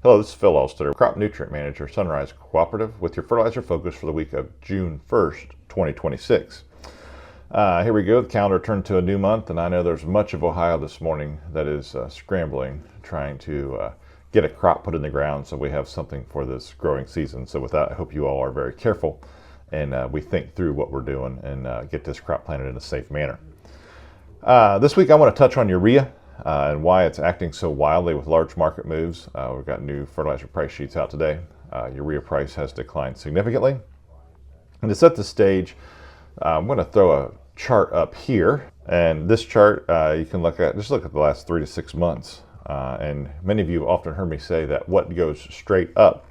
Hello, this is Phil Altstaetter, Crop Nutrient Manager, Sunrise Cooperative, with your Fertilizer Focus for the week of June 1st, 2026. Here we go. The calendar turned to a new month, and I know there's much of Ohio this morning that is scrambling, trying to get a crop put in the ground so we have something for this growing season. So with that, I hope you all are very careful and we think through what we're doing and get this crop planted in a safe manner. This week I want to touch on urea and why it's acting so wildly with large market moves. We've got new fertilizer price sheets out today. Urea price has declined significantly. And to set the stage, I'm going to throw a chart up here. And this chart you can look at, just look at the last 3 to 6 months. And many of you have often heard me say that what goes straight up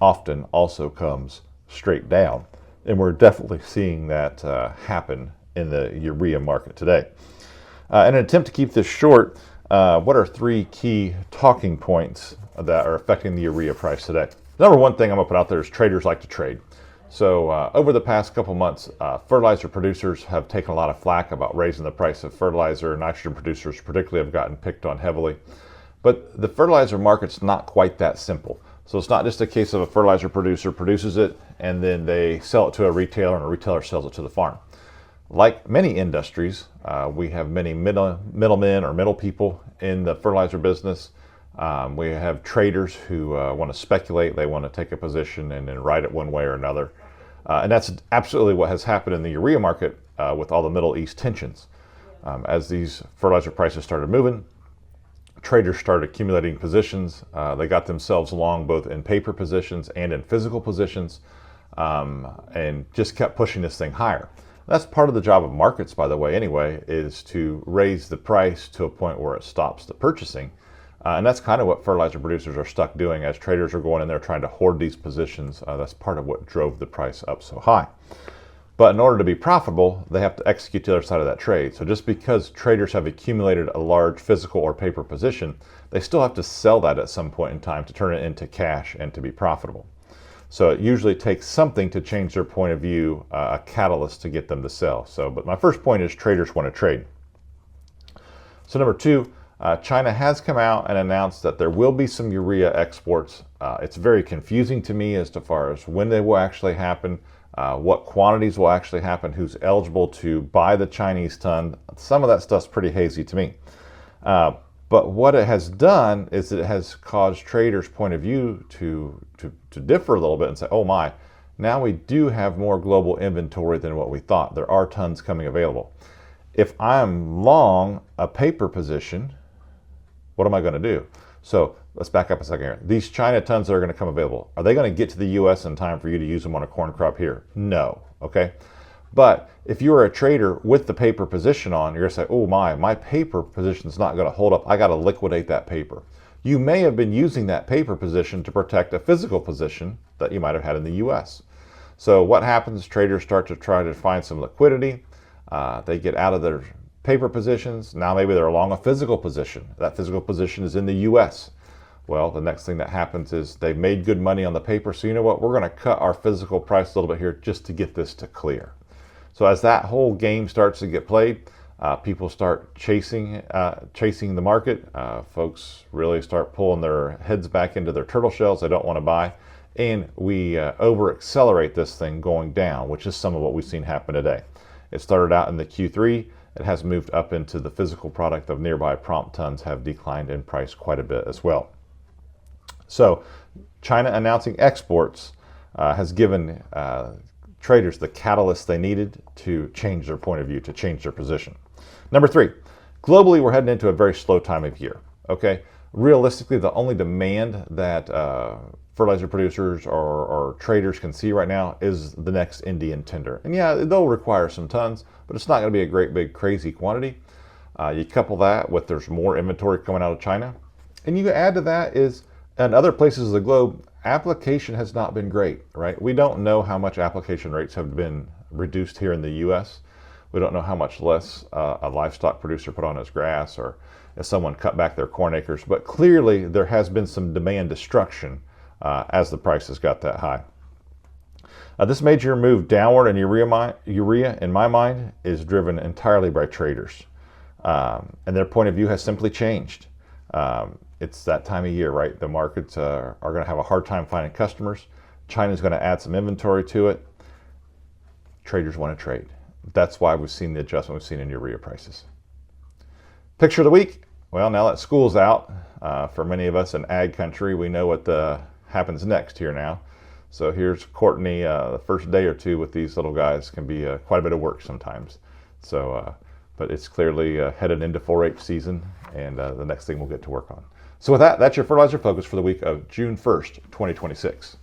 often also comes straight down. And we're definitely seeing that happen in the urea market today. In an attempt to keep this short, what are 3 key talking points that are affecting the urea price today? Number one thing I'm going to put out there is traders like to trade. So over the past couple months, fertilizer producers have taken a lot of flack about raising the price of fertilizer. Nitrogen producers particularly have gotten picked on heavily. But the fertilizer market's not quite that simple. So it's not just a case of a fertilizer producer produces it and then they sell it to a retailer and a retailer sells it to the farm. Like many industries, we have many middlemen or middle people in the fertilizer business. We have traders who want to speculate. They want to take a position and then ride it one way or another. And that's absolutely what has happened in the urea market with all the Middle East tensions. As these fertilizer prices started moving, traders started accumulating positions. They got themselves long both in paper positions and in physical positions and just kept pushing this thing higher. That's part of the job of markets, by the way, anyway, is to raise the price to a point where it stops the purchasing. And that's kind of what fertilizer producers are stuck doing as traders are going in there trying to hoard these positions. That's part of what drove the price up so high. But in order to be profitable, they have to execute the other side of that trade. So just because traders have accumulated a large physical or paper position, they still have to sell that at some point in time to turn it into cash and to be profitable. So it usually takes something to change their point of view, a catalyst to get them to sell. But my first point is traders want to trade. So number 2, China has come out and announced that there will be some urea exports. It's very confusing to me as far as when they will actually happen, what quantities will actually happen, who's eligible to buy the Chinese ton. Some of that stuff's pretty hazy to me. But what it has done is it has caused traders' point of view to differ a little bit and say, oh my, now we do have more global inventory than what we thought. There are tons coming available. If I'm long a paper position, what am I going to do? So let's back up a second here. These China tons that are going to come available, are they going to get to the U.S. in time for you to use them on a corn crop here? No, okay? But if you are a trader with the paper position on, you're going to say, oh my paper position is not going to hold up. I got to liquidate that paper. You may have been using that paper position to protect a physical position that you might have had in the U.S. So what happens? Traders start to try to find some liquidity. They get out of their paper positions. Now maybe they're along a physical position. That physical position is in the U.S. Well, the next thing that happens is they've made good money on the paper. So you know what? We're going to cut our physical price a little bit here just to get this to clear. So as that whole game starts to get played, people start chasing the market. Folks really start pulling their heads back into their turtle shells. They don't want to buy. And we over-accelerate this thing going down, which is some of what we've seen happen today. It started out in the Q3. It has moved up into the physical product of nearby prompt tons have declined in price quite a bit as well. So China announcing exports has given traders the catalyst they needed to change their point of view, to change their position. Number 3, globally we're heading into a very slow time of year. Okay, realistically the only demand that fertilizer producers or traders can see right now is the next Indian tender. And yeah, they'll require some tons, but it's not going to be a great big crazy quantity. You couple that with there's more inventory coming out of China, and you add to that is in other places of the globe, application has not been great, right? We don't know how much application rates have been reduced here in the U.S. We don't know how much less a livestock producer put on his grass or if someone cut back their corn acres, but clearly there has been some demand destruction as the prices got that high. This major move downward in urea, in my mind, is driven entirely by traders. And their point of view has simply changed. it's that time of year, right? The markets are going to have a hard time finding customers. China's going to add some inventory to it. Traders want to trade. That's why we've seen the adjustment we've seen in urea prices. Picture of the week. Well, now that school's out, for many of us in ag country, we know what happens next here now. So here's Courtney. The first day or two with these little guys can be quite a bit of work sometimes. So, but it's clearly headed into 4-H season, and the next thing we'll get to work on. So with that, that's your Fertilizer Focus for the week of June 1st, 2026.